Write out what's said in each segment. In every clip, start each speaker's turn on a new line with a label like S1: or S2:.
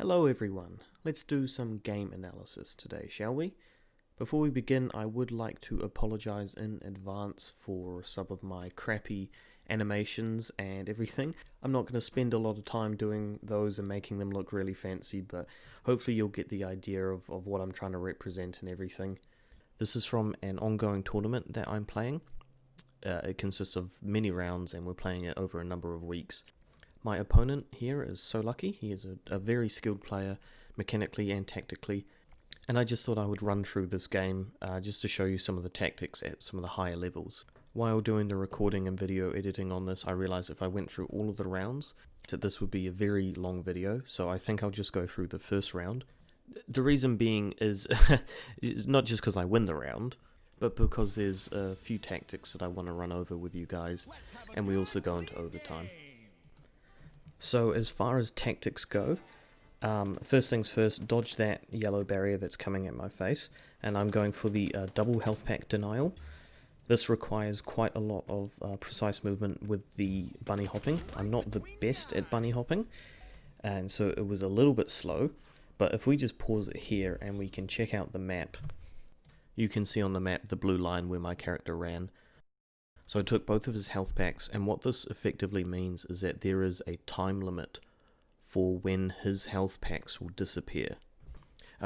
S1: Hello everyone, let's do some game analysis today, shall we? Before we begin, I would like to apologize in advance for some of my crappy animations and everything. I'm not going to spend a lot of time doing those and making them look really fancy, but hopefully you'll get the idea of what I'm trying to represent and everything. This is from an ongoing tournament that I'm playing. It consists of many rounds and we're playing it over a number of weeks. My opponent here is So Lucky. He is a very skilled player, mechanically and tactically, and I just thought I would run through this game just to show you some of the tactics at some of the higher levels. While doing the recording and video editing on this, I realized if I went through all of the rounds, that this would be a very long video, so I think I'll just go through the first round. The reason being is, is not just because I win the round, but because there's a few tactics that I want to run over with you guys, and we also go into overtime. So as far as tactics go, first things first, dodge that yellow barrier that's coming at my face, and I'm going for the double health pack denial. This requires quite a lot of precise movement with the bunny hopping. I'm not the best at bunny hopping, and so it was a little bit slow, but if we just pause it here and we can check out the map, you can see on the map the blue line where my character ran. So I took both of his health packs, and what this effectively means is that there is a time limit for when his health packs will disappear.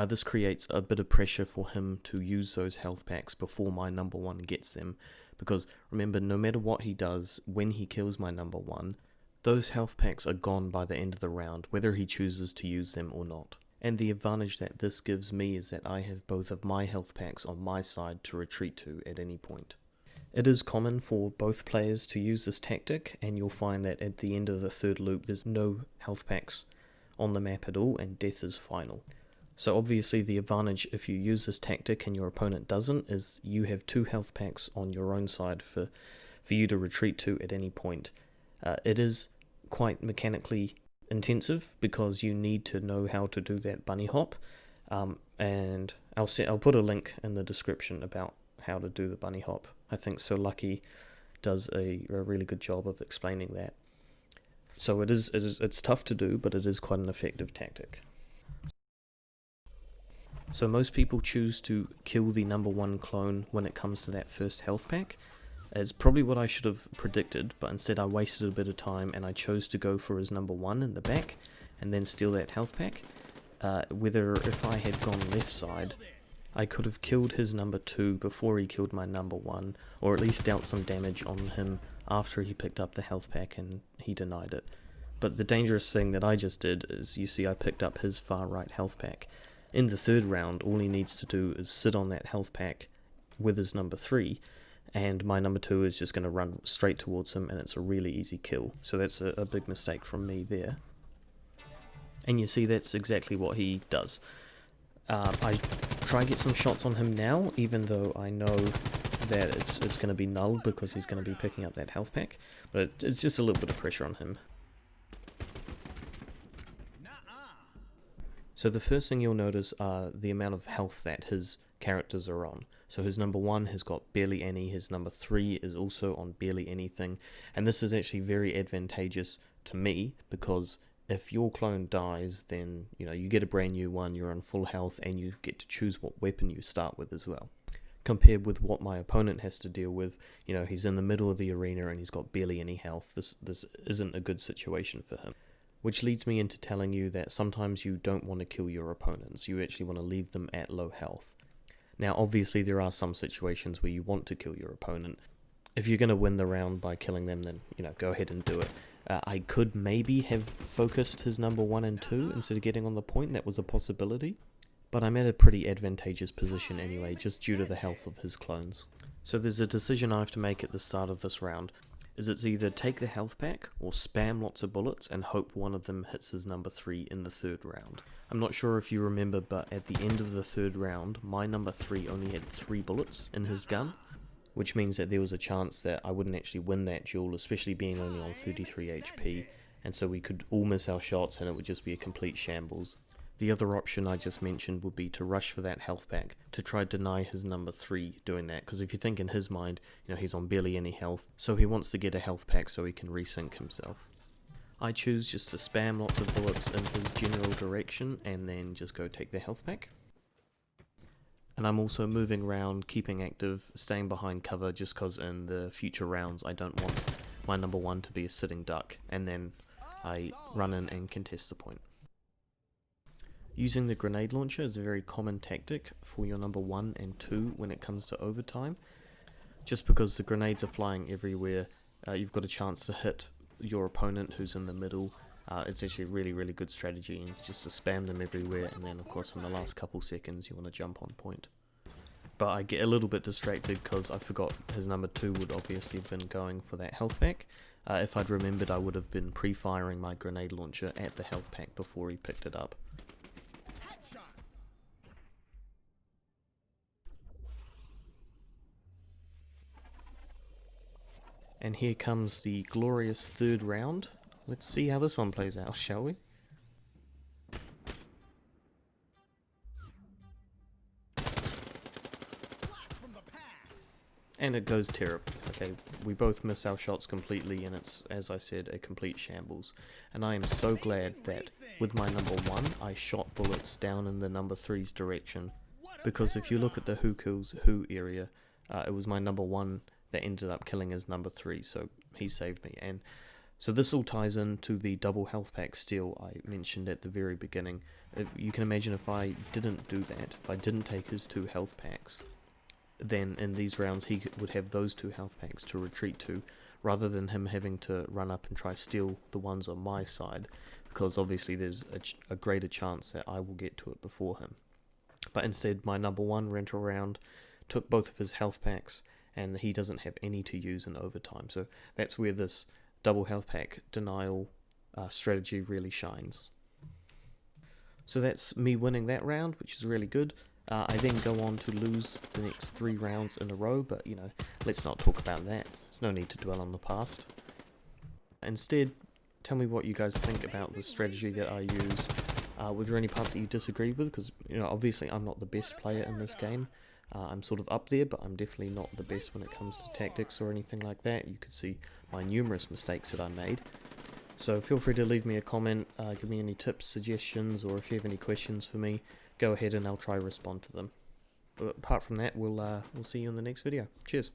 S1: This creates a bit of pressure for him to use those health packs before my number one gets them, because remember, no matter what he does, when he kills my number one, those health packs are gone by the end of the round, whether he chooses to use them or not. And the advantage that this gives me is that I have both of my health packs on my side to retreat to at any point. It is common for both players to use this tactic, and you'll find that at the end of the third loop there's no health packs on the map at all, and death is final. So obviously the advantage if you use this tactic and your opponent doesn't is you have two health packs on your own side for you to retreat to at any point. It is quite mechanically intensive because you need to know how to do that bunny hop, and I'll put a link in the description about how to do the bunny hop. I think So Lucky does a really good job of explaining that. So it's tough to do, but it is quite an effective tactic. So most people choose to kill the number one clone when it comes to that first health pack. It's probably what I should have predicted, but instead I wasted a bit of time and I chose to go for his number one in the back and then steal that health pack. Whether if I had gone left side, I could have killed his number two before he killed my number one, or at least dealt some damage on him after he picked up the health pack and he denied it. But the dangerous thing that I just did is, you see I picked up his far right health pack. In the third round, all he needs to do is sit on that health pack with his number three, and my number two is just going to run straight towards him, and it's a really easy kill. So that's a big mistake from me there. And you see that's exactly what he does. I try to get some shots on him now, even though I know that it's going to be null because he's going to be picking up that health pack, but it's just a little bit of pressure on him. So the first thing you'll notice are the amount of health that his characters are on. So his number one has got barely any, his number three is also on barely anything, and this is actually very advantageous to me because if your clone dies, then you get a brand new one, you're on full health, and you get to choose what weapon you start with as well. Compared with what my opponent has to deal with, he's in the middle of the arena and he's got barely any health. This isn't a good situation for him. Which leads me into telling you that sometimes you don't want to kill your opponents, you actually want to leave them at low health. Now obviously there are some situations where you want to kill your opponent. If you're going to win the round by killing them, then go ahead and do it. I could maybe have focused his number 1 and 2 instead of getting on the point, that was a possibility. But I'm at a pretty advantageous position anyway, just due to the health of his clones. So there's a decision I have to make at the start of this round. It's either take the health pack or spam lots of bullets and hope one of them hits his number 3 in the third round. I'm not sure if you remember, but at the end of the third round, my number 3 only had 3 bullets in his gun, which means that there was a chance that I wouldn't actually win that duel, especially being only on 33 HP, and so we could all miss our shots and it would just be a complete shambles. The other option I just mentioned would be to rush for that health pack, to try to deny his number 3 doing that, because if you think in his mind, he's on barely any health, so he wants to get a health pack so he can resync himself. I choose just to spam lots of bullets in his general direction and then just go take their health pack. And I'm also moving around, keeping active, staying behind cover, just because in the future rounds I don't want my number 1 to be a sitting duck, and then I run in and contest the point. Using the grenade launcher is a very common tactic for your number 1 and 2 when it comes to overtime. Just because the grenades are flying everywhere, you've got a chance to hit your opponent who's in the middle. It's actually a really good strategy, and just to spam them everywhere, and then of course in the last couple seconds you want to jump on point. But I get a little bit distracted because I forgot his number 2 would obviously have been going for that health pack. If I'd remembered, I would have been pre-firing my grenade launcher at the health pack before he picked it up. And here comes the glorious 3rd round. Let's see how this one plays out, shall we? And it goes terribly. Okay, we both miss our shots completely, and it's, as I said, a complete shambles. And I am so glad that with my number 1 I shot bullets down in the number 3's direction, because if you look at the who kills who area, it was my number 1 that ended up killing his number 3, so he saved me. And so this all ties into the double health pack steal I mentioned at the very beginning. You can imagine if I didn't do that, if I didn't take his 2 health packs, then in these rounds he would have those 2 health packs to retreat to, rather than him having to run up and try steal the ones on my side, because obviously there's a greater chance that I will get to it before him. But instead my number 1 went around, took both of his health packs, and he doesn't have any to use in overtime. So that's where this double health pack denial strategy really shines. So that's me winning that round, which is really good. I then go on to lose the next 3 rounds in a row, but you know, let's not talk about that. There's no need to dwell on the past. Instead, tell me what you guys think about the strategy that I use. Were there any parts that you disagreed with? Because, you know, obviously I'm not the best player in this game. I'm sort of up there, but I'm definitely not the best when it comes to tactics or anything like that. You could see my numerous mistakes that I made. So feel free to leave me a comment, give me any tips, suggestions, or if you have any questions for me, go ahead and I'll try to respond to them. But apart from that, we'll see you in the next video. Cheers.